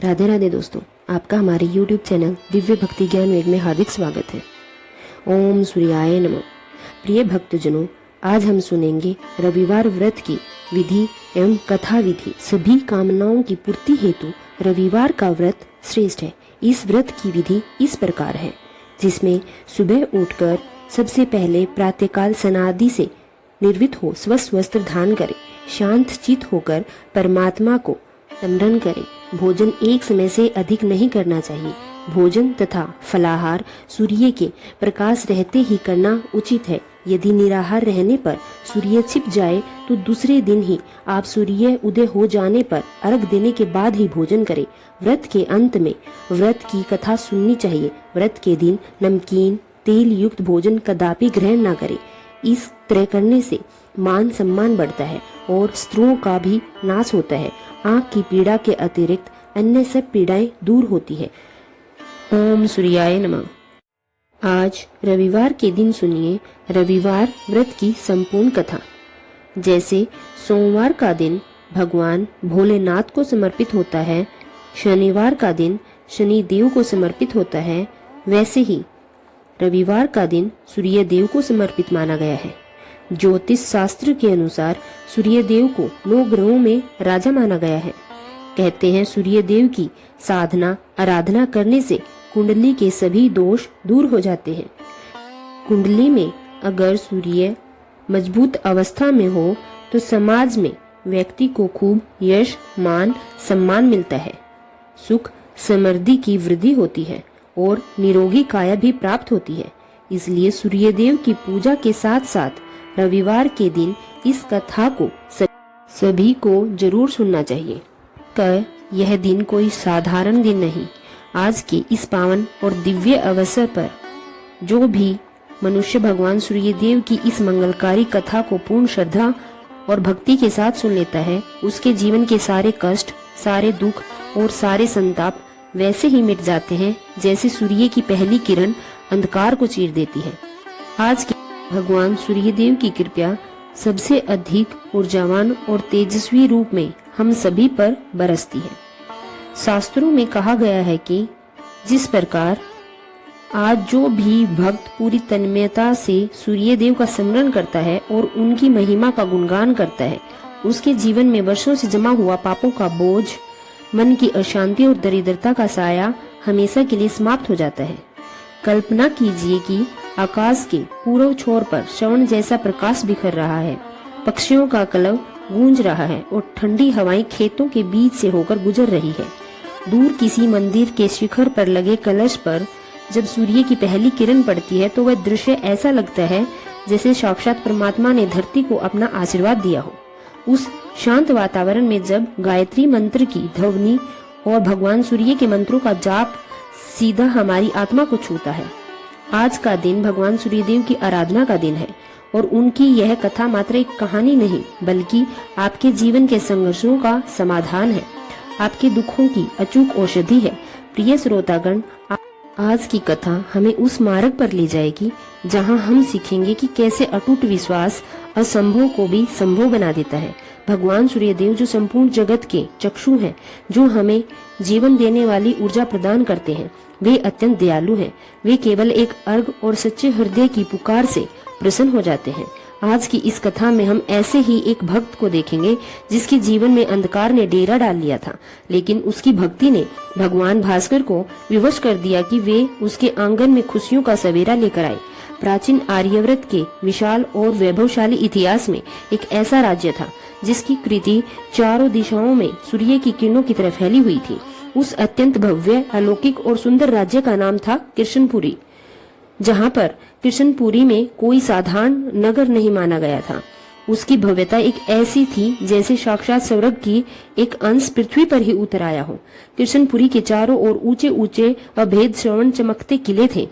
राधे राधे दोस्तों, आपका हमारे YouTube चैनल दिव्य भक्ति ज्ञान वेग में हार्दिक स्वागत है। ओम सूर्याय नमः। प्रिय भक्तजनों, आज हम सुनेंगे रविवार व्रत की विधि एवं कथा विधि। सभी कामनाओं की पूर्ति हेतु रविवार का व्रत श्रेष्ठ है। इस व्रत की विधि इस प्रकार है, जिसमें सुबह उठकर सबसे पहले प्रातःकाल स्नादि से निर्वित हो स्वस्थ वस्त्र धारण करें, शांत चित होकर परमात्मा को स्मरण करें। भोजन एक समय से अधिक नहीं करना चाहिए। भोजन तथा फलाहार सूर्य के प्रकाश रहते ही करना उचित है। यदि निराहार रहने पर सूर्य छिप जाए तो दूसरे दिन ही आप सूर्य उदय हो जाने पर अर्घ देने के बाद ही भोजन करें। व्रत के अंत में व्रत की कथा सुननी चाहिए। व्रत के दिन नमकीन तेल युक्त भोजन कदापि ग्रहण न करें। इस तरह करने से मान सम्मान बढ़ता है और स्त्रियों का भी नाश होता है। आंख की पीड़ा के अतिरिक्त अन्य सब पीड़ाएं दूर होती है। ओम सूर्याय नमः। आज रविवार के दिन सुनिए रविवार व्रत की संपूर्ण कथा। जैसे सोमवार का दिन भगवान भोलेनाथ को समर्पित होता है, शनिवार का दिन शनि देव को समर्पित होता है, वैसे ही रविवार का दिन सूर्य देव को समर्पित माना गया है। ज्योतिष शास्त्र के अनुसार सूर्य देव को 9 ग्रहों में राजा माना गया है। कहते हैं सूर्य देव की साधना आराधना करने से कुंडली के सभी दोष दूर हो जाते हैं। कुंडली में अगर सूर्य मजबूत अवस्था में हो तो समाज में व्यक्ति को खूब यश मान सम्मान मिलता है, सुख समृद्धि की वृद्धि होती है और निरोगी काया भी प्राप्त होती है। इसलिए सूर्य देव की पूजा के साथ साथ रविवार के दिन इस कथा को सभी को जरूर सुनना चाहिए। यह दिन कोई साधारण दिन नहीं। आज के इस पावन और दिव्य अवसर पर जो भी मनुष्य भगवान सूर्य देव की इस मंगलकारी कथा को पूर्ण श्रद्धा और भक्ति के साथ सुन लेता है, उसके जीवन के सारे कष्ट, सारे दुख और सारे संताप वैसे ही मिट जाते हैं जैसे सूर्य की पहली किरण अंधकार को चीर देती है। आज के भगवान सूर्यदेव की कृपा सबसे अधिक ऊर्जावान और तेजस्वी रूप में हम सभी पर बरसती है। शास्त्रों में कहा गया है कि जिस प्रकार आज जो भी भक्त पूरी तन्मयता से सूर्यदेव का स्मरण करता है और उनकी महिमा का गुणगान करता है, उसके जीवन में वर्षों से जमा हुआ पापों का बोझ, मन की अशांति और दरिद्रता का साया हमेशा के लिए समाप्त हो जाता है। कल्पना कीजिए कि आकाश के पूर्व छोर पर श्रवण जैसा प्रकाश बिखर रहा है, पक्षियों का कलरव गूंज रहा है और ठंडी हवाएं खेतों के बीच से होकर गुजर रही है। दूर किसी मंदिर के शिखर पर लगे कलश पर जब सूर्य की पहली किरण पड़ती है तो वह दृश्य ऐसा लगता है जैसे साक्षात परमात्मा ने धरती को अपना आशीर्वाद दिया हो। उस शांत वातावरण में जब गायत्री मंत्र की ध्वनि और भगवान सूर्य के मंत्रों का जाप सीधा हमारी आत्मा को छूता है। आज का दिन भगवान सूर्यदेव की आराधना का दिन है और उनकी यह कथा मात्र एक कहानी नहीं बल्कि आपके जीवन के संघर्षों का समाधान है, आपके दुखों की अचूक औषधि है। प्रिय श्रोतागण, आज की कथा हमें उस मार्ग पर ले जाएगी जहां हम सीखेंगे कि कैसे अटूट विश्वास असंभव को भी संभव बना देता है। भगवान सूर्यदेव जो संपूर्ण जगत के चक्षु हैं, जो हमें जीवन देने वाली ऊर्जा प्रदान करते हैं, वे अत्यंत दयालु हैं। वे केवल एक अर्घ और सच्चे हृदय की पुकार से प्रसन्न हो जाते हैं। आज की इस कथा में हम ऐसे ही एक भक्त को देखेंगे जिसके जीवन में अंधकार ने डेरा डाल लिया था, लेकिन उसकी भक्ति ने भगवान भास्कर को विवश कर दिया कि वे उसके आंगन में खुशियों का सवेरा लेकर आए। प्राचीन आर्यव्रत के विशाल और वैभवशाली इतिहास में एक ऐसा राज्य था जिसकी कृति चारों दिशाओं में सूर्य की किरणों की तरह फैली हुई थी। उस अत्यंत भव्य, अलौकिक और सुंदर राज्य का नाम था कृष्णपुरी, जहाँ पर कृष्णपुरी में कोई साधारण नगर नहीं माना गया था। उसकी भव्यता एक ऐसी थी जैसे साक्षात स्वर्ग की एक अंश पृथ्वी पर ही उतर आया हो। कृष्णपुरी के चारों ओर ऊंचे ऊंचे अभेद श्रवण चमकते किले थे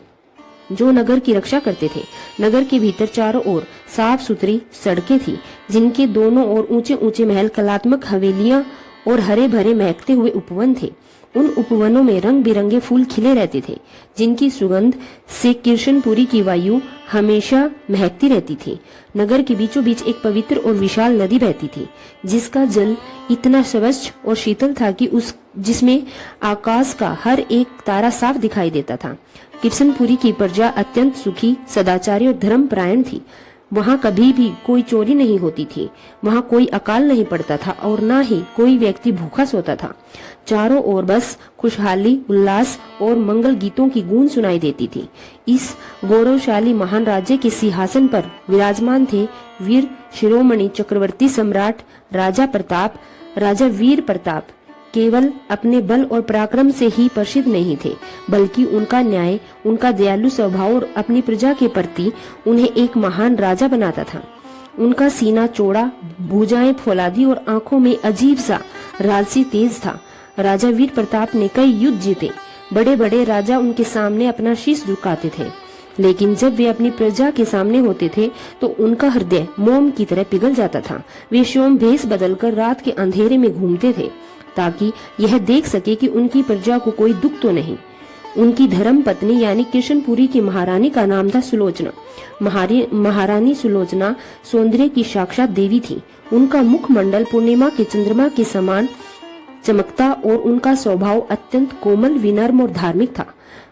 जो नगर की रक्षा करते थे। नगर के भीतर चारों ओर साफ सुथरी सड़कें थी जिनके दोनों ओर ऊंचे ऊंचे महल, कलात्मक हवेलियां और हरे भरे महकते हुए उपवन थे। उन उपवनों में रंग बिरंगे फूल खिले रहते थे, जिनकी सुगंध से किशनपुरी की वायु हमेशा महकती रहती थी। नगर के बीचों बीच एक पवित्र और विशाल नदी बहती थी, जिसका जल इतना स्वच्छ और शीतल था कि जिसमें आकाश का हर एक तारा साफ दिखाई देता था। किशनपुरी की प्रजा अत्यंत सुखी, सदाचारी और धर्मपरायण थी। वहाँ कभी भी कोई चोरी नहीं होती थी, वहाँ कोई अकाल नहीं पड़ता था और न ही कोई व्यक्ति भूखा सोता था। चारों ओर बस खुशहाली, उल्लास और मंगल गीतों की गूंज सुनाई देती थी। इस गौरवशाली महान राज्य के सिंहासन पर विराजमान थे वीर शिरोमणि चक्रवर्ती सम्राट राजा प्रताप। राजा वीर प्रताप केवल अपने बल और पराक्रम से ही प्रसिद्ध नहीं थे, बल्कि उनका न्याय, उनका दयालु स्वभाव और अपनी प्रजा के प्रति उन्हें एक महान राजा बनाता था। उनका सीना चौड़ा, भुजाएं फौलादी और आंखों में अजीब सा राजसी तेज था। राजा वीर प्रताप ने कई युद्ध जीते। बड़े बड़े राजा उनके सामने अपना शीश झुकाते थे, लेकिन जब वे अपनी प्रजा के सामने होते थे तो उनका हृदय मोम की तरह पिघल जाता था। वे स्वयं भेष बदलकर रात के अंधेरे में घूमते थे, ताकि यह देख सके कि उनकी प्रजा को कोई दुख तो नहीं। उनकी धर्म पत्नी यानी किशनपुरी की महारानी का नाम था सुलोचना। महारानी सुलोचना सौंदर्य की साक्षात देवी थी। उनका मुखमंडल पूर्णिमा के चंद्रमा के समान चमकता और उनका स्वभाव अत्यंत कोमल, विनम्र और धार्मिक था।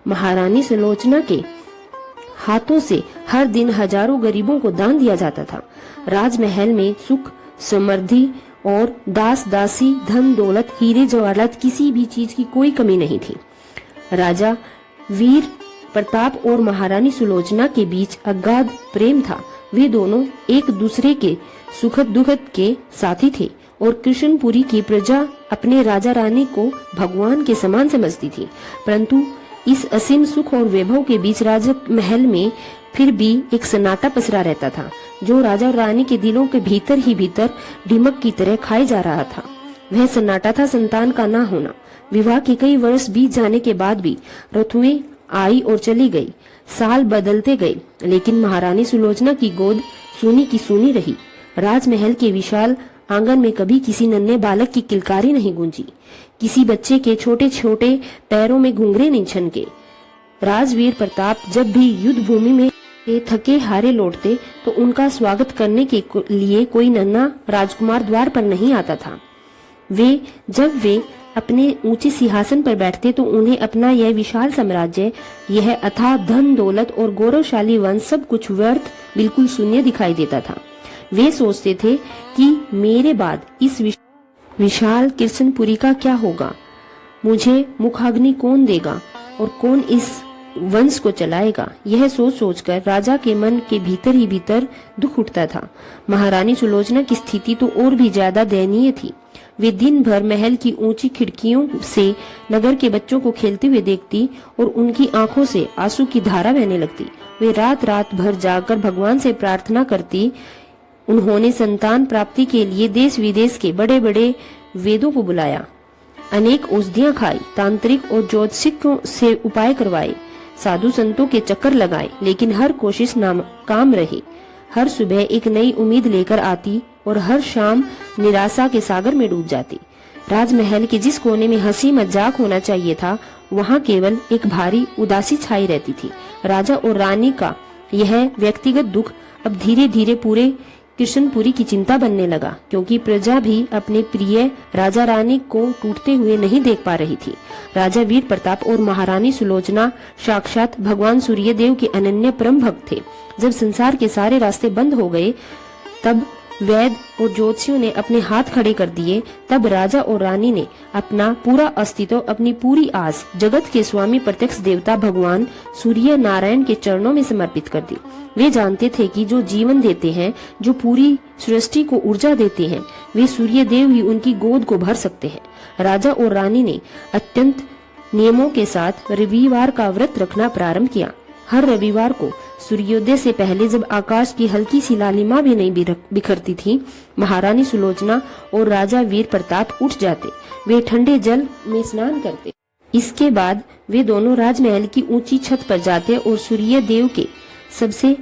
महारानी सुलोचना के हाथों से हर दिन हजारों गरीबों को दान दिया जाता था। राजमहल में सुख, समृद्धि और दास दासी, धन दौलत, हीरे जवाहरात, किसी भी चीज की कोई कमी नहीं थी। राजा वीर प्रताप और महारानी सुलोचना के बीच अगाध प्रेम था। वे दोनों एक दूसरे के सुखद दुखद के साथी थे और किशनपुरी की प्रजा अपने राजा रानी को भगवान के समान समझती थी। परंतु इस असीम सुख और वैभव के बीच राजमहल में फिर भी एक सन्नाटा पसरा रहता था, जो राजा और रानी के दिलों के भीतर ही भीतर दीमक की तरह खाए जा रहा था। वह सन्नाटा था संतान का ना होना। विवाह के कई वर्ष बीत जाने के बाद भी ऋतुएं आई और चली गई, साल बदलते गए, लेकिन महारानी सुलोचना की गोद सूनी की सूनी रही। राजमहल के विशाल आंगन में कभी किसी नन्हे बालक की किलकारी नहीं गूंजी, किसी बच्चे के छोटे छोटे पैरों में घुंघरे नहीं छनके। राजवीर प्रताप जब भी युद्ध भूमि में थके हारे लौटते तो उनका स्वागत करने के लिए कोई नन्हा राजकुमार द्वार पर नहीं आता था। जब वे अपने ऊंचे सिंहासन पर बैठते तो उन्हें अपना यह विशाल साम्राज्य, यह अथाह धन दौलत और गौरवशाली वंश सब कुछ व्यर्थ, बिल्कुल शून्य दिखाई देता था। वे सोचते थे कि मेरे बाद इस विशाल किशनपुरी का क्या होगा, मुझे मुखाग्नि कौन देगा और कौन इस वंश को चलाएगा। यह सोच सोचकर राजा के मन के भीतर ही भीतर दुख उठता था। महारानी सुलोचना की स्थिति तो और भी ज्यादा दयनीय थी। वे दिन भर महल की ऊंची खिड़कियों से नगर के बच्चों को खेलते हुए देखती और उनकी आंखों से आंसू की धारा बहने लगती। वे रात रात भर जाकर भगवान से प्रार्थना करती। उन्होंने संतान प्राप्ति के लिए देश विदेश के बड़े बड़े वेदों को बुलाया, अनेक औषधियां खाई, तांत्रिक और ज्योतिषिकों से उपाय करवाए, साधु संतों के चक्कर लगाए, लेकिन हर कोशिश नाकाम रही। हर सुबह एक नई उम्मीद लेकर आती और हर शाम निराशा के सागर में डूब जाती। राजमहल के जिस कोने में हंसी मजाक होना चाहिए था, वहाँ केवल एक भारी उदासी छाई रहती थी। राजा और रानी का यह व्यक्तिगत दुख अब धीरे धीरे पूरे किशनपुरी की चिंता बनने लगा, क्योंकि प्रजा भी अपने प्रिय राजा रानी को टूटते हुए नहीं देख पा रही थी। राजा वीर प्रताप और महारानी सुलोचना साक्षात भगवान सूर्य देव के अनन्य परम भक्त थे। जब संसार के सारे रास्ते बंद हो गए, तब वैद और ज्योतिषियों ने अपने हाथ खड़े कर दिए। तब राजा और रानी ने अपना पूरा अस्तित्व, अपनी पूरी आस जगत के स्वामी प्रत्यक्ष देवता भगवान सूर्य नारायण के चरणों में समर्पित कर दी। वे जानते थे कि जो जीवन देते हैं, जो पूरी सृष्टि को ऊर्जा देते हैं, वे सूर्य देव ही उनकी गोद को भर सकते हैं। राजा और रानी ने अत्यंत नियमों के साथ रविवार का व्रत रखना प्रारंभ किया। हर रविवार को सूर्योदय से पहले, जब आकाश की हल्की सी लालिमा भी नहीं बिखरती थी, महारानी सुलोचना और राजा वीर प्रताप उठ जाते। वे ठंडे जल में स्नान करते। इसके बाद वे दोनों राजमहल की ऊंची छत पर जाते और सूर्य देव के सबसे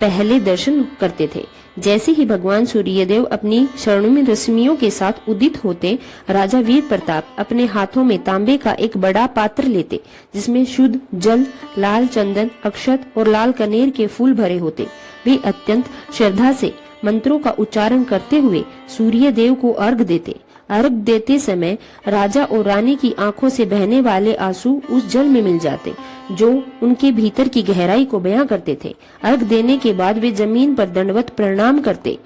पहले दर्शन करते थे। जैसे ही भगवान सूर्यदेव अपनी स्वर्णिम रश्मियों के साथ उदित होते, राजा वीर प्रताप अपने हाथों में तांबे का एक बड़ा पात्र लेते, जिसमें शुद्ध जल, लाल चंदन, अक्षत और लाल कनेर के फूल भरे होते। वे अत्यंत श्रद्धा से मंत्रों का उच्चारण करते हुए सूर्यदेव को अर्घ देते। अर्घ देते समय राजा और रानी की आंखों से बहने वाले आंसू उस जल में मिल जाते, जो उनके भीतर की गहराई को बयां करते थे। अर्घ देने के बाद वे जमीन पर दंडवत प्रणाम करते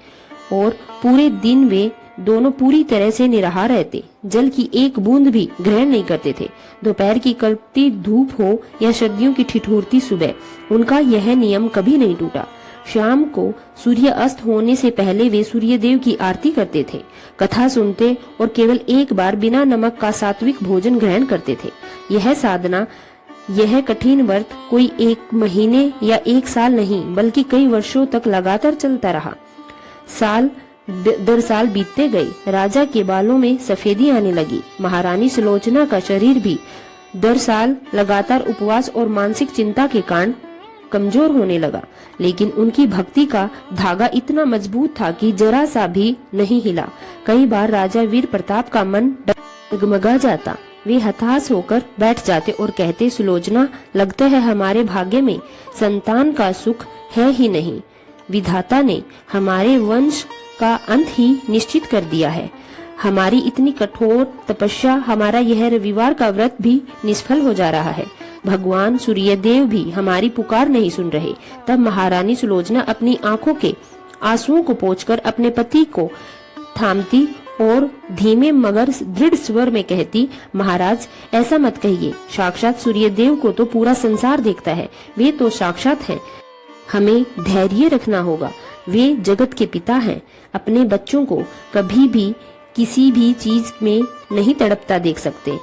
और पूरे दिन वे दोनों पूरी तरह से निराहार रहते, जल की एक बूंद भी ग्रहण नहीं करते थे। दोपहर की कड़कती धूप हो या सर्दियों की ठिठुरती सुबह, उनका यह नियम कभी नहीं टूटा। शाम को सूर्य अस्त होने से पहले वे सूर्यदेव की आरती करते थे, कथा सुनते और केवल एक बार बिना नमक का सात्विक भोजन ग्रहण करते थे। यह साधना, यह कठिन व्रत कोई एक महीने या एक साल नहीं, बल्कि कई वर्षों तक लगातार चलता रहा। साल दर साल बीतते गए, राजा के बालों में सफेदी आने लगी। महारानी सुलोचना का शरीर भी दर साल लगातार उपवास और मानसिक चिंता के कारण कमजोर होने लगा, लेकिन उनकी भक्ति का धागा इतना मजबूत था कि जरा सा भी नहीं हिला। कई बार राजा वीर प्रताप का मन डगमगा जाता। वे हताश होकर बैठ जाते और कहते, सुलोचना, लगता है हमारे भाग्य में संतान का सुख है ही नहीं। विधाता ने हमारे वंश का अंत ही निश्चित कर दिया है। हमारी इतनी कठोर तपस्या, हमारा यह रविवार का व्रत भी निष्फल हो जा रहा है। भगवान सूर्यदेव भी हमारी पुकार नहीं सुन रहे। तब महारानी सुलोचना अपनी आंखों के आंसुओं को पोंछकर अपने पति को थामती और धीमे मगर दृढ़ स्वर में कहती, महाराज, ऐसा मत कहिए। साक्षात सूर्यदेव को तो पूरा संसार देखता है, वे तो साक्षात हैं। हमें धैर्य रखना होगा। वे जगत के पिता हैं। अपने बच्चों को कभी भी किसी भी चीज में नहीं तड़पता देख सकते।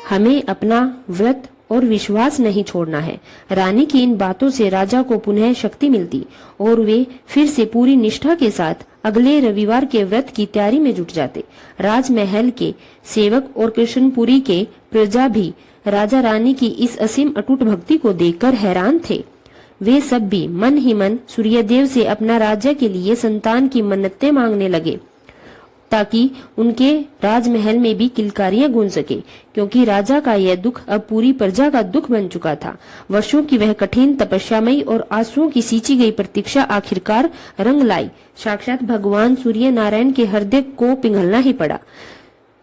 हमें अपना व्रत और विश्वास नहीं छोड़ना है। रानी की इन बातों से राजा को पुनः शक्ति मिलती और वे फिर से पूरी निष्ठा के साथ अगले रविवार के व्रत की तैयारी में जुट जाते। राजमहल के सेवक और कृष्णपुरी के प्रजा भी राजा रानी की इस असीम अटूट भक्ति को देखकर हैरान थे। वे सब भी मन ही मन सूर्यदेव से अपना राज्य के लिए संतान की मन्नतें मांगने लगे, ताकि उनके राजमहल में भी किलकारियां गूंज सके, क्योंकि राजा का यह दुख अब पूरी प्रजा का दुख बन चुका था। वर्षों की वह कठिन तपस्यामयी और आंसुओं की सींची गई प्रतीक्षा आखिरकार रंग लाई। साक्षात भगवान सूर्य नारायण के हृदय को पिघलना ही पड़ा।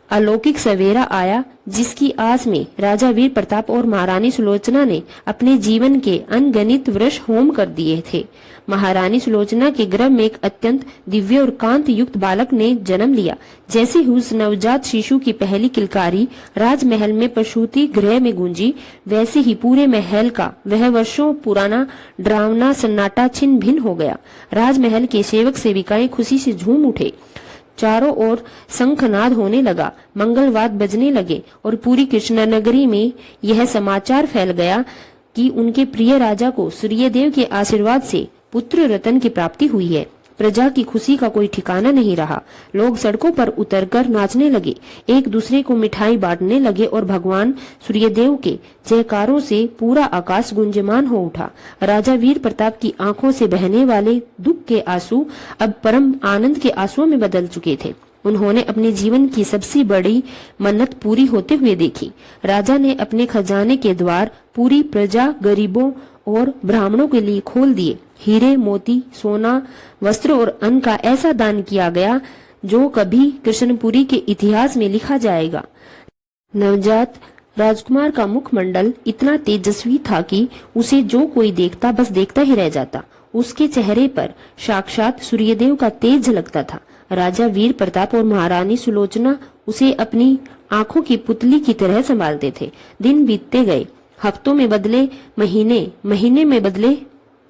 अलौकिक सवेरा आया, जिसकी आस में राजा वीर प्रताप और महारानी सुलोचना ने अपने जीवन के अनगिनत वर्ष होम कर दिए थे। महारानी सुलोचना के गर्भ में एक अत्यंत दिव्य और कांत युक्त बालक ने जन्म लिया। जैसे ही उस नवजात शिशु की पहली किलकारी राजमहल में प्रसूति गृह में गूंजी, वैसे ही पूरे महल का वह वर्षों पुराना डरावना सन्नाटा छिन्न भिन्न हो गया। राजमहल के सेवक सेविकाएं खुशी से झूम उठे। चारों ओर शंखनाद होने लगा, मंगलवाद बजने लगे और पूरी कृष्णनगरी में यह समाचार फैल गया कि उनके प्रिय राजा को सूर्यदेव के आशीर्वाद से पुत्र रतन की प्राप्ति हुई है। प्रजा की खुशी का कोई ठिकाना नहीं रहा। लोग सड़कों पर उतरकर नाचने लगे, एक दूसरे को मिठाई बांटने लगे और भगवान सूर्यदेव के जयकारों से पूरा आकाश गुंजमान हो उठा। राजा वीर प्रताप की आंखों से बहने वाले दुख के आंसू अब परम आनंद के आंसुओं में बदल चुके थे। उन्होंने अपने जीवन की सबसे बड़ी मन्नत पूरी होते हुए देखी। राजा ने अपने खजाने के द्वार पूरी प्रजा, गरीबों और ब्राह्मणों के लिए खोल दिए। हीरे, मोती, सोना, वस्त्र और अन्न का ऐसा दान किया गया जो कभी कृष्णपुरी के इतिहास में लिखा जाएगा। नवजात राजकुमार का मुखमंडल इतना तेजस्वी था कि उसे जो कोई देखता बस देखता ही रह जाता। उसके चेहरे पर साक्षात सूर्यदेव का तेज झलकता था। राजा वीर प्रताप और महारानी सुलोचना उसे अपनी आंखों की पुतली की तरह संभालते थे। दिन बीतते गए, हफ्तों में बदले महीने, महीने में बदले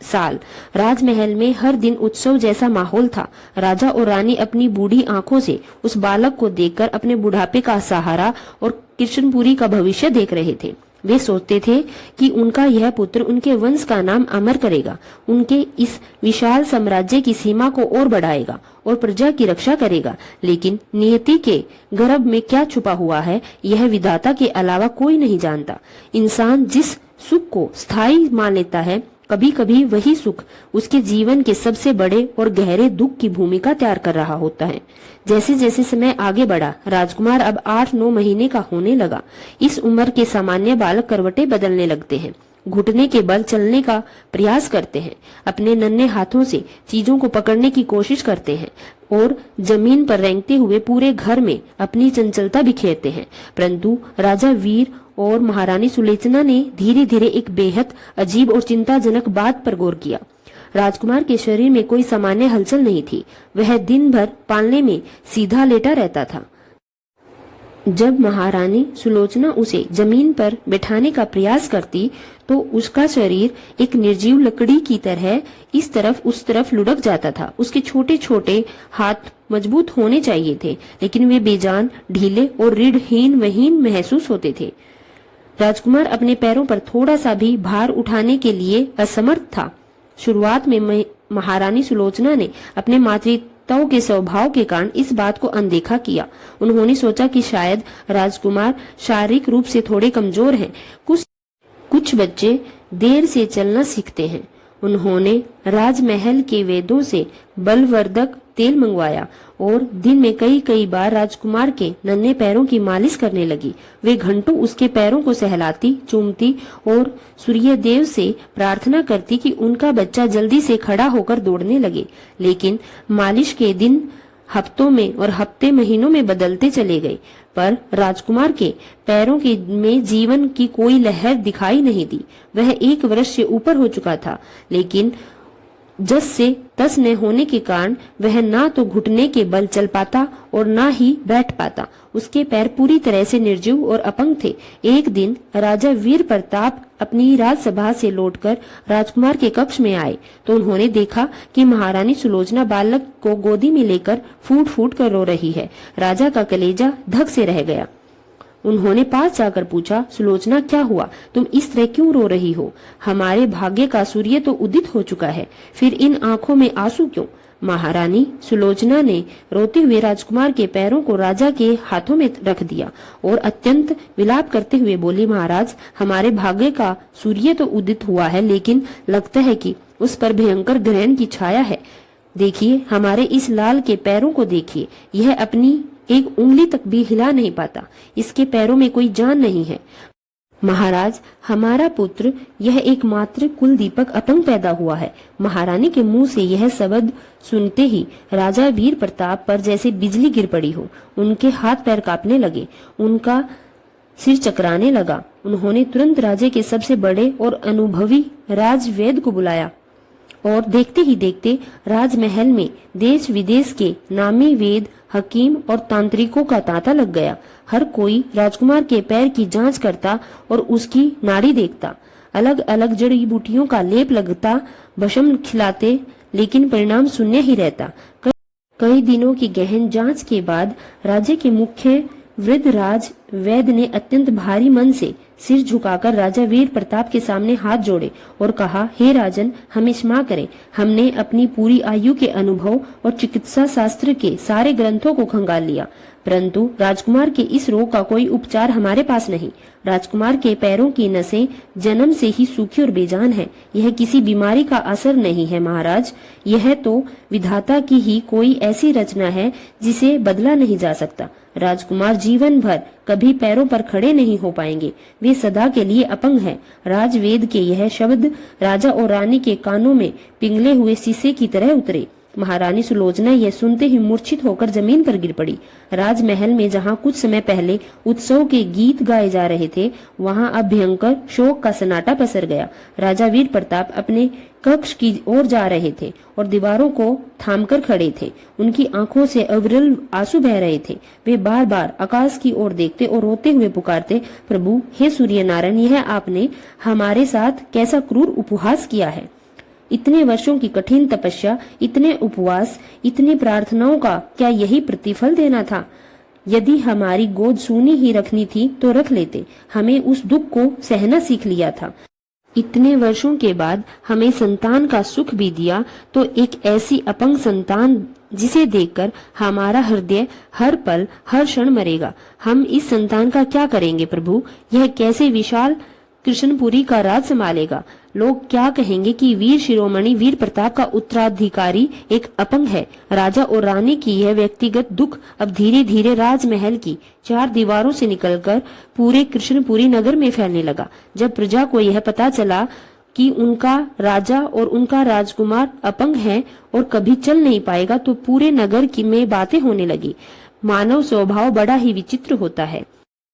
साल। राजमहल में हर दिन उत्सव जैसा माहौल था। राजा और रानी अपनी बूढ़ी आंखों से उस बालक को देखकर अपने बुढ़ापे का सहारा और कृष्णपुरी का भविष्य देख रहे थे। वे सोचते थे कि उनका यह पुत्र उनके वंश का नाम अमर करेगा, उनके इस विशाल साम्राज्य की सीमा को और बढ़ाएगा और प्रजा की रक्षा करेगा। लेकिन नियति के गर्भ में क्या छुपा हुआ है, यह विधाता के अलावा कोई नहीं जानता। इंसान जिस सुख को स्थायी मान लेता है, कभी कभी वही सुख उसके जीवन के सबसे बड़े और गहरे दुख की भूमिका तैयार कर रहा होता है। जैसे जैसे समय आगे बढ़ा, राजकुमार अब 8-9 महीने का होने लगा। इस उम्र के सामान्य बालक करवटें बदलने लगते हैं, घुटने के बल चलने का प्रयास करते हैं, अपने नन्हे हाथों से चीजों को पकड़ने की कोशिश करते हैं और जमीन पर रेंगते हुए पूरे घर में अपनी चंचलता बिखेरते हैं। परंतु राजा वीर और महारानी सुलोचना ने धीरे धीरे एक बेहद अजीब और चिंताजनक बात पर गौर किया। राजकुमार के शरीर में कोई सामान्य हलचल नहीं थी। वह दिन भर पालने में सीधा लेटा रहता था। जब महारानी सुलोचना उसे जमीन पर बैठाने का प्रयास करती तो उसका शरीर एक निर्जीव लकड़ी की तरह इस तरफ उस तरफ लुढ़क जाता था। उसके छोटे छोटे हाथ मजबूत होने चाहिए थे, लेकिन वे बेजान, ढीले और रीढ़हीन वहीन महसूस होते थे। राजकुमार अपने पैरों पर थोड़ा सा भी भार उठाने के लिए असमर्थ था। शुरुआत में महारानी सुलोचना ने अपने मातृत्व के स्वभाव के कारण इस बात को अनदेखा किया। उन्होंने सोचा कि शायद राजकुमार शारीरिक रूप से थोड़े कमजोर हैं। कुछ बच्चे देर से चलना सीखते हैं। उन्होंने राजमहल के वैद्यों से बलवर्धक तेल मंगवाया और दिन में कई कई बार राजकुमार के नन्हे पैरों की मालिश करने लगी। वे घंटों उसके पैरों को सहलाती, चूमती और सूर्यदेव से प्रार्थना करती कि उनका बच्चा जल्दी से खड़ा होकर दौड़ने लगे। लेकिन मालिश के दिन हफ्तों में और हफ्ते महीनों में बदलते चले गए, पर राजकुमार के पैरों के में जीवन की कोई लहर दिखाई नहीं दी। वह 1 वर्ष से ऊपर हो चुका था, लेकिन जस से तस न होने के कारण वह ना तो घुटने के बल चल पाता और ना ही बैठ पाता। उसके पैर पूरी तरह से निर्जीव और अपंग थे। एक दिन राजा वीर प्रताप अपनी राजसभा से लौटकर राजकुमार के कक्ष में आए तो उन्होंने देखा कि महारानी सुलोचना बालक को गोदी में लेकर फूट फूट कर रो रही है। राजा का कलेजा धक से रह गया। उन्होंने पास जाकर पूछा, सुलोचना क्या हुआ? तुम इस तरह क्यों रो रही हो? हमारे भाग्य का सूर्य तो उदित हो चुका है, फिर इन आंखों में आंसू क्यों? महारानी सुलोचना ने रोते हुए राजकुमार के पैरों को राजा के हाथों में रख दिया और अत्यंत विलाप करते हुए बोली, महाराज, हमारे भाग्य का सूर्य तो उदित हुआ है, लेकिन लगता है कि उस पर भयंकर ग्रहण की छाया है। देखिए, हमारे इस लाल के पैरों को देखिए, यह अपनी एक उंगली तक भी हिला नहीं पाता। इसके पैरों में कोई जान नहीं है। महाराज, हमारा पुत्र यह एकमात्र कुल दीपक अपंग पैदा हुआ है। महारानी के मुंह से यह शब्द सुनते ही राजा वीर प्रताप पर जैसे बिजली गिर पड़ी हो। उनके हाथ पैर कांपने लगे, उनका सिर चकराने लगा। उन्होंने तुरंत राजे के सबसे बड़े और अनुभवी राजवैद्य को बुलाया और देखते ही देखते राजमहल में देश विदेश के नामी वेद, हकीम और तांत्रिकों का तांता लग गया। हर कोई राजकुमार के पैर की जांच करता और उसकी नाड़ी देखता। अलग अलग जड़ी बूटियों का लेप लगता, भस्म खिलाते, लेकिन परिणाम शून्य ही रहता। कई दिनों की गहन जांच के बाद राज्य के मुख्य वृद्ध राज वैद्य ने अत्यंत भारी मन से सिर झुकाकर राजा वीर प्रताप के सामने हाथ जोड़े और कहा, हे राजन, हमें क्षमा करें। हमने अपनी पूरी आयु के अनुभव और चिकित्सा शास्त्र के सारे ग्रंथों को खंगाल लिया, परंतु राजकुमार के इस रोग का कोई उपचार हमारे पास नहीं। राजकुमार के पैरों की नसें जन्म से ही सूखी और बेजान है। यह किसी बीमारी का असर नहीं है महाराज, यह तो विधाता की ही कोई ऐसी रचना है जिसे बदला नहीं जा सकता। राजकुमार जीवन भर कभी पैरों पर खड़े नहीं हो पाएंगे, वे सदा के लिए अपंग हैं। राजवेद के यह शब्द राजा और रानी के कानों में पिघले हुए शीशे की तरह उतरे। महारानी सुलोचना यह सुनते ही मूर्छित होकर जमीन पर गिर पड़ी। राजमहल में जहाँ कुछ समय पहले उत्सव के गीत गाए जा रहे थे, वहाँ अब भयंकर शोक का सन्नाटा पसर गया। राजा वीर प्रताप अपने कक्ष की ओर जा रहे थे और दीवारों को थामकर खड़े थे। उनकी आंखों से अविरल आंसू बह रहे थे। वे बार बार आकाश की ओर देखते और रोते हुए पुकारते, प्रभु, हे सूर्य नारायण, यह आपने हमारे साथ कैसा क्रूर उपहास किया है। इतने वर्षों की कठिन तपस्या, इतने उपवास, इतनी प्रार्थनाओं का क्या यही प्रतिफल देना था? यदि हमारी गोद सूनी ही रखनी थी तो रख लेते। हमें उस दुख को सहना सीख लिया था। इतने वर्षों के बाद हमें संतान का सुख भी दिया, तो एक ऐसी अपंग संतान जिसे देखकर हमारा हृदय हर पल हर क्षण मरेगा। हम इस संतान का क्या करेंगे प्रभु? यह कैसे विशाल कृष्णपुरी का राज संभालेगा। लोग क्या कहेंगे कि वीर शिरोमणि वीर प्रताप का उत्तराधिकारी एक अपंग है। राजा और रानी की यह व्यक्तिगत दुख अब धीरे धीरे राजमहल की 4 दीवारों से निकलकर पूरे कृष्णपुरी नगर में फैलने लगा। जब प्रजा को यह पता चला कि उनका राजा और उनका राजकुमार अपंग है और कभी चल नहीं पाएगा, तो पूरे नगर की में बातें होने लगी। मानव स्वभाव बड़ा ही विचित्र होता है।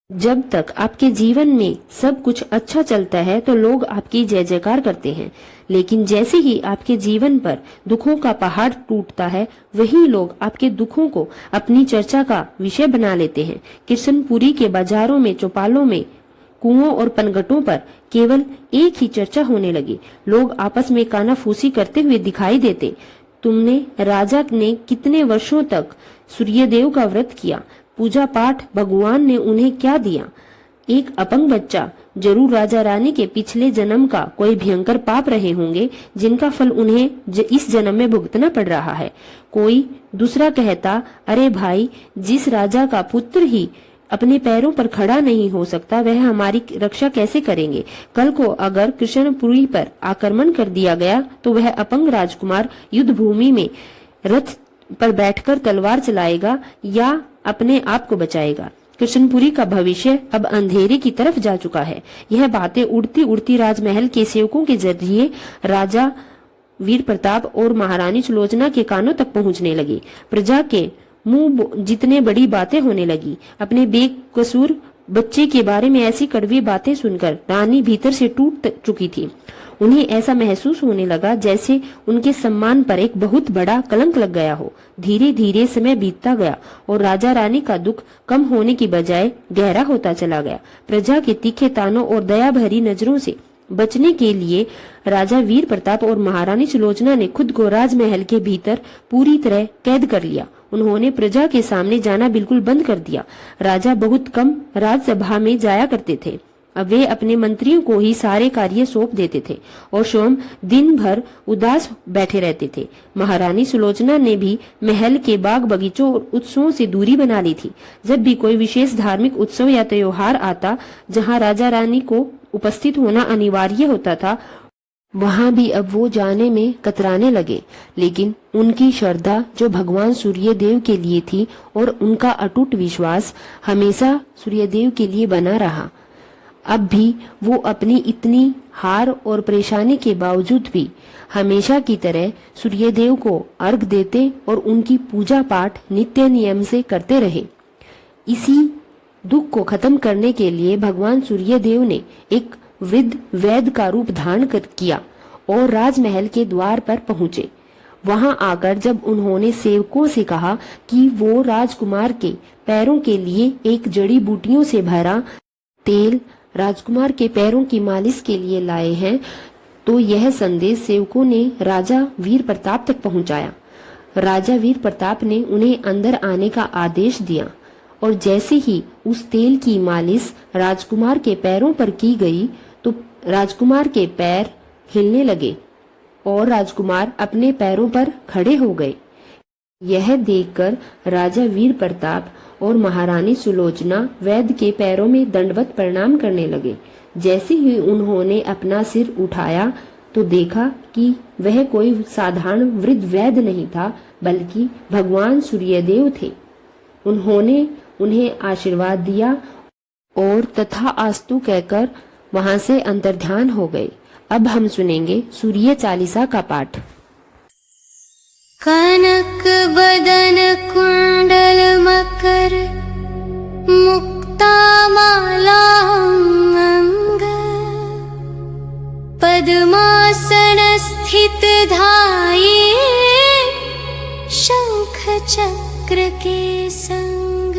जब तक आपके जीवन में सब कुछ अच्छा चलता है तो लोग आपकी जय जयकार करते हैं, लेकिन जैसे ही आपके जीवन पर दुखों का पहाड़ टूटता है, वही लोग आपके दुखों को अपनी चर्चा का विषय बना लेते हैं। कृष्णपुरी के बाजारों में, चौपालों में, कुओं और पनघटों पर केवल एक ही चर्चा होने लगी। लोग आपस में कानाफूसी करते हुए दिखाई देते। तुमने राजा ने कितने वर्षों तक सूर्यदेव का व्रत किया, पूजा पाठ, भगवान ने उन्हें क्या दिया? एक अपंग बच्चा, जरूर राजा रानी के पिछले जन्म का कोई भयंकर पाप रहे होंगे, जिनका फल उन्हें इस जन्म में भुगतना पड़ रहा है। कोई दूसरा कहता, अरे भाई, जिस राजा का पुत्र ही अपने पैरों पर खड़ा नहीं हो सकता, वह हमारी रक्षा कैसे करेंगे? कल को अगर कृष्णपुरी पर आक्रमण कर दिया गया तो वह अपंग राजकुमार युद्ध भूमि में रथ पर बैठकर तलवार चलाएगा या अपने आप को बचाएगा? कृष्णपुरी का भविष्य अब अंधेरे की तरफ जा चुका है। यह बातें उड़ती उड़ती राजमहल के सेवकों के जरिए राजा वीर प्रताप और महारानी सुलोचना के कानों तक पहुंचने लगी। प्रजा के मुंह जितने बड़ी बातें होने लगी। अपने बेकसूर बच्चे के बारे में ऐसी कड़वी बातें सुनकर रानी भीतर से टूट चुकी थी। उन्हें ऐसा महसूस होने लगा जैसे उनके सम्मान पर एक बहुत बड़ा कलंक लग गया हो। धीरे धीरे समय बीतता गया और राजा रानी का दुख कम होने की बजाय गहरा होता चला गया। प्रजा के तीखे तानों और दया भरी नजरों से बचने के लिए राजा वीर प्रताप और महारानी सुलोचना ने खुद को राजमहल के भीतर पूरी तरह कैद कर लिया। उन्होंने प्रजा के सामने जाना बिल्कुल बंद कर दिया। राजा बहुत कम राजसभा में जाया करते थे। अब वे अपने मंत्रियों को ही सारे कार्य सौंप देते थे और स्वयं दिन भर उदास बैठे रहते थे। महारानी सुलोचना ने भी महल के बाग बगीचों और उत्सवों से दूरी बना ली थी। जब भी कोई विशेष धार्मिक उत्सव या त्योहार आता, जहां राजा रानी को उपस्थित होना अनिवार्य होता था, वहां भी अब वो जाने में कतराने लगे। लेकिन उनकी श्रद्धा जो भगवान सूर्यदेव के लिए थी और उनका अटूट विश्वास हमेशा सूर्यदेव के लिए बना रहा। अब भी वो अपनी इतनी हार और परेशानी के बावजूद भी हमेशा की तरह सूर्यदेव को अर्घ देते और उनकी पूजा पाठ नित्य नियम से करते रहे। इसी दुख को खत्म करने के लिए भगवान सूर्यदेव ने एक वृद्ध वैद्य का रूप धारण किया और राजमहल के द्वार पर पहुंचे। वहां आकर जब उन्होंने सेवकों से कहा कि वो राजकुमार के पैरों के लिए एक जड़ी बूटियों से भरा तेल राजकुमार के पैरों की मालिश के लिए लाए हैं, तो यह संदेश सेवकों ने राजा वीर प्रताप तक पहुंचाया। राजा वीर प्रताप ने उन्हें अंदर आने का आदेश दिया और जैसे ही उस तेल की मालिश राजकुमार के पैरों पर की गई तो राजकुमार के पैर हिलने लगे और राजकुमार अपने पैरों पर खड़े हो गए। यह देखकर राजा वीर प्रताप और महारानी सुलोचना वैद्य के पैरों में दंडवत प्रणाम करने लगे। जैसे ही उन्होंने अपना सिर उठाया तो देखा कि वह कोई साधारण वृद्ध वैद्य नहीं था, बल्कि भगवान सूर्यदेव थे। उन्होंने उन्हें आशीर्वाद दिया और तथास्तु कहकर वहां से अंतर्ध्यान हो गए। अब हम सुनेंगे सूर्य चालीसा का पाठ। कनक बदन कुंडल मकर मुक्ता माला अंग पद्मासन स्थित धाये शंख चक्र के संग।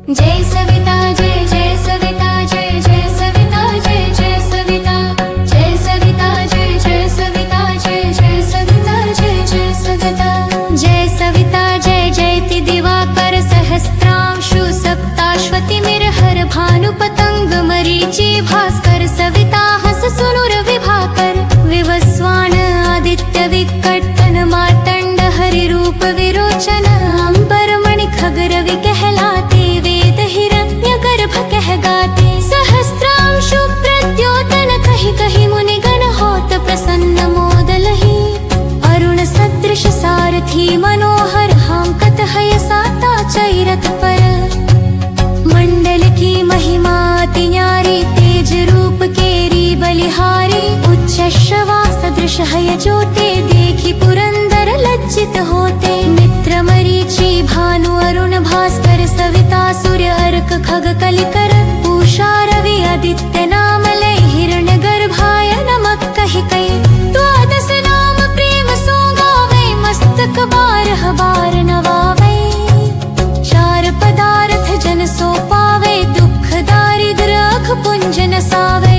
जय सविता जय जय सविता जय जय सविता जय जय सविता जय सविता जय जय सविता जय जय सविता जय जय सविता जय सविता जय जयति दिवाकर सहस्त्रांशु सप्ताश्वति मिरहर भानु पतंग मरीचि भास्कर सविता हस सुनु रवि भाकर विवस्वान आदित्य विकटन मार्तंड हरि रूप विरोचन अंबर मणि खग रवि कहलाते वेद हिरण्य रूप केरी बलिहारी उच्च श्रवा सदृश हय जोते देखी पुरंदर लज्जित होते मित्र मरीचि भानु अरुण भास्कर सविता सूर्य अर्क खग कलिकर पूषा रवि आदित्य नाम लय हिरण्य गर्भाय नमः कहि कय द्वादश नाम प्रेम सो गावे मस्तक बारह बार नवावे चार पदार्थ जन सो पावे दुख दारिद्र अख पुंज नसावे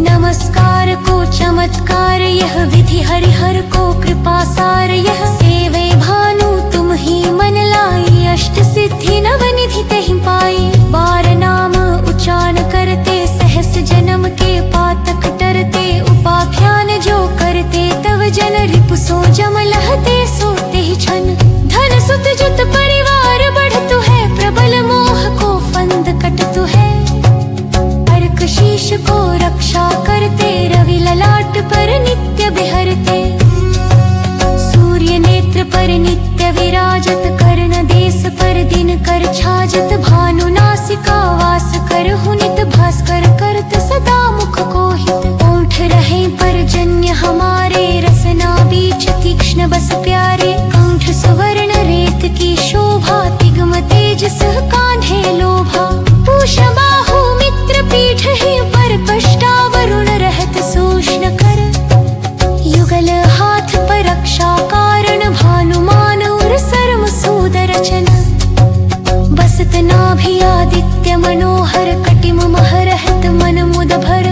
नमस्कार को चमत्कार यह विधि हरिहर को कृपा सार यह सेवे भानु तुम ही मन लाई अष्ट सिद्धि नवनिधि तहि पाई बार नाम उच्चारण करते सहस जन्म के पातक डरते उपाख्यान जो करते तव जन रिपु सो जम लहते सोते ही छन धन सुत जुत परिवार बढ़तु है प्रबल मोह को फंद कटतु है अर्क शीश को रक्षा करते रवि ललाट पर नित्य बिहरते सूर्य नेत्र पर नित्य विराजत कर्ण देश पर दिन कर छाजत भानु नासिका वास करहु नित भास्कर करत सदा मुख को हित ओंठ रहे परजन्य हमारे रसना बीच तीक्ष्ण बस प्यारे कंठ सुवर्ण रेत की शोभा तिगम तेज सह कांधे लोभा पूष बाहु मित्र पीठ ही पर कष्टा वरुण रहत सूष्ण कर युगल हाथ पर रक्षा कारण भानुमान उर सर्म सूदरचन बसत नाभि आदित्य मनोहर कटिम महरहत मन मुद भर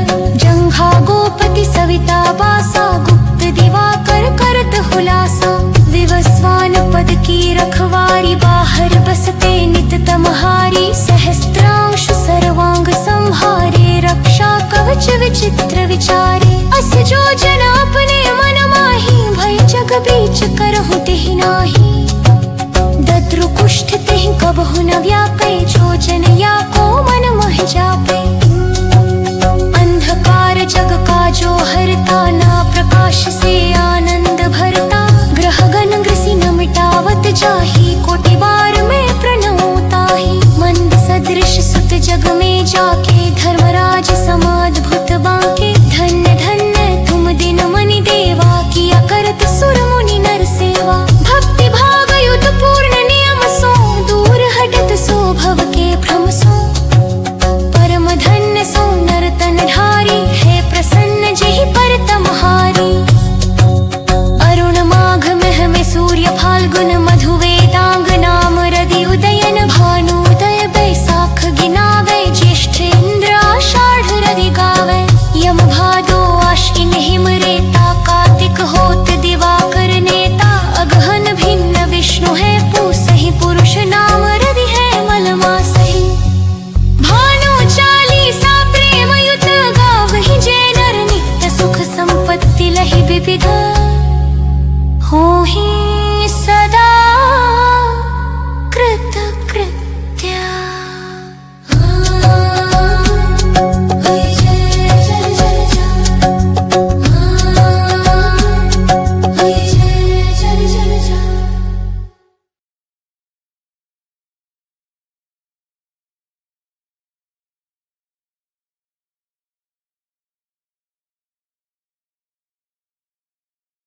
जंघा गोपति सविता बासा गुप्त दिवाकर करत हुलासा विवस्वान पद की रखवारी बाहर बसते नित तमहारी सहस्त्रांश सर्वांग संहारे रक्षा कवच विचित्र विचारे अस जो जन अपने मन माही भय जग बीच करहु तिहि नाही दद्रु कुष्ठ तिहि कबहु न व्यापे जो जन या को मन मोह जापे